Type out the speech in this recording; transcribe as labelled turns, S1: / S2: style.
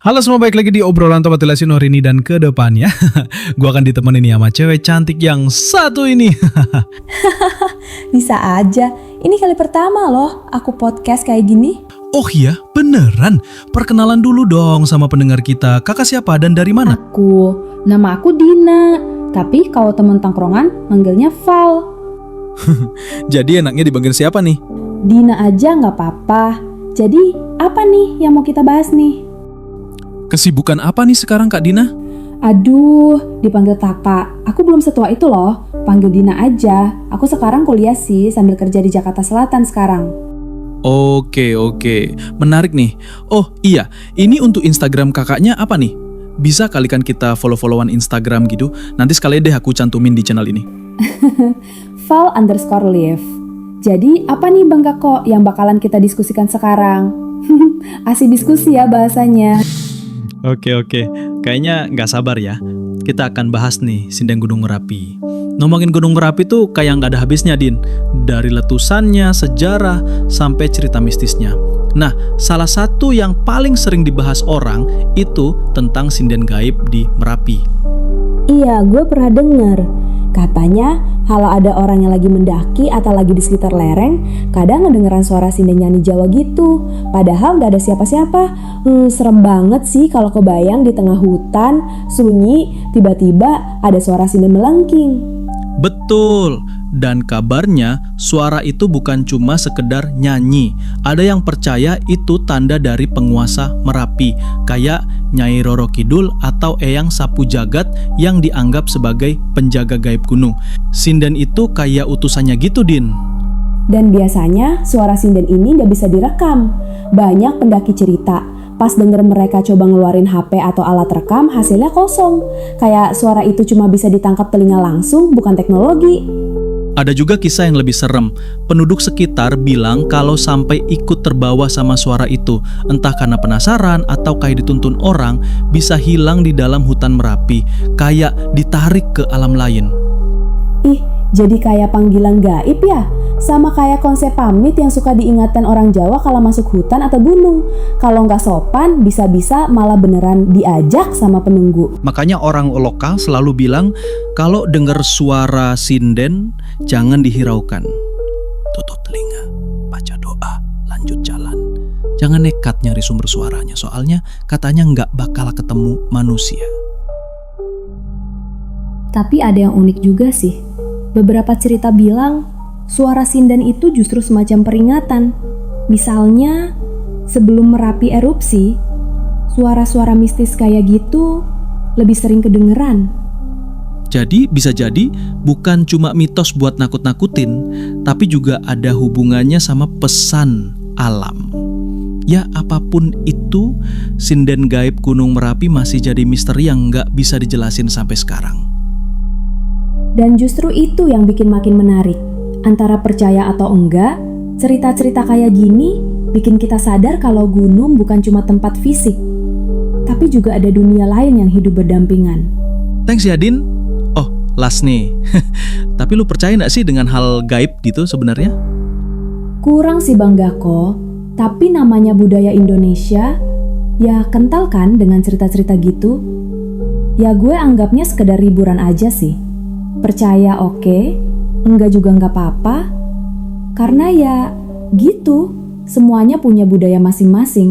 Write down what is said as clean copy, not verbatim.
S1: Halo semua, balik lagi di obrolan Tobat Lasino Rini, dan ke depannya gue akan ditemenin sama cewek cantik yang satu ini.
S2: Bisa aja, ini kali pertama loh aku podcast kayak gini.
S1: Oh iya, beneran? Perkenalan dulu dong sama pendengar kita. Kakak siapa dan dari mana?
S2: Nama aku Dina, tapi kalau temen tongkrongan manggilnya Val.
S1: Jadi enaknya dipanggil siapa nih?
S2: Dina aja gak apa-apa. Jadi apa nih yang mau kita bahas nih?
S1: Kesibukan apa nih sekarang Kak Dina?
S2: Aduh, dipanggil kakak. Aku belum setua itu loh, panggil Dina aja. Aku sekarang kuliah sih, sambil kerja di Jakarta Selatan sekarang.
S1: Oke, menarik nih. Oh iya, ini untuk Instagram kakaknya apa nih? Bisa kali kan kita follow-followan Instagram gitu? Nanti sekalian deh aku cantumin di channel ini.
S2: Val_live. Jadi apa nih Bang Gako yang bakalan kita diskusikan sekarang? Asik diskusi ya bahasanya.
S1: Oke, kayaknya nggak sabar ya. Kita akan bahas nih sinden Gunung Merapi. Ngomongin Gunung Merapi tuh kayak nggak ada habisnya, Din. Dari letusannya, sejarah, sampai cerita mistisnya. Nah, salah satu yang paling sering dibahas orang itu tentang sinden gaib di Merapi.
S2: Iya, gue pernah denger. Katanya, kalau ada orang yang lagi mendaki atau lagi di sekitar lereng, kadang ngedengeran suara sinden nyanyi Jawa gitu. Padahal gak ada siapa-siapa. Serem banget sih kalau kebayang di tengah hutan, sunyi, tiba-tiba ada suara sinden melengking.
S1: Betul. Dan kabarnya suara itu bukan cuma sekedar nyanyi. Ada yang percaya itu tanda dari penguasa Merapi, kayak Nyai Roro Kidul atau Eyang Sapu Jagat yang dianggap sebagai penjaga gaib gunung. Sinden itu kayak utusannya gitu, Din.
S2: Dan biasanya suara sinden ini gak bisa direkam. Banyak pendaki cerita, pas denger mereka coba ngeluarin HP atau alat rekam, hasilnya kosong. Kayak suara itu cuma bisa ditangkap telinga langsung, bukan teknologi.
S1: Ada juga kisah yang lebih serem. Penduduk sekitar bilang kalau sampai ikut terbawa sama suara itu, entah karena penasaran atau kayak dituntun orang, bisa hilang di dalam hutan Merapi, kayak ditarik ke alam lain.
S2: Ih, jadi kayak panggilan gaib ya? Sama kayak konsep pamit yang suka diingatkan orang Jawa kalau masuk hutan atau gunung. Kalau nggak sopan, bisa-bisa malah beneran diajak sama penunggu.
S1: Makanya orang lokal selalu bilang, kalau dengar suara sinden, jangan dihiraukan. Tutup telinga, baca doa, lanjut jalan. Jangan nekat nyari sumber suaranya, soalnya katanya nggak bakal ketemu manusia.
S2: Tapi ada yang unik juga sih. Beberapa cerita bilang, suara sinden itu justru semacam peringatan. Misalnya, sebelum Merapi erupsi, suara-suara mistis kayak gitu lebih sering kedengeran.
S1: Jadi bisa jadi bukan cuma mitos buat nakut-nakutin, tapi juga ada hubungannya sama pesan alam. Ya apapun itu, sinden gaib Gunung Merapi masih jadi misteri yang nggak bisa dijelasin sampai sekarang.
S2: Dan justru itu yang bikin makin menarik. Antara percaya atau enggak, cerita-cerita kayak gini bikin kita sadar kalau gunung bukan cuma tempat fisik, tapi juga ada dunia lain yang hidup berdampingan.
S1: Thanks ya, Din. Oh, last nih. Tapi lu percaya gak sih dengan hal gaib gitu sebenarnya?
S2: Kurang sih Bang Gako, tapi namanya budaya Indonesia, ya kental kan dengan cerita-cerita gitu. Ya gue anggapnya sekedar hiburan aja sih. Percaya oke, enggak juga enggak apa-apa. Karena ya gitu, semuanya punya budaya masing-masing.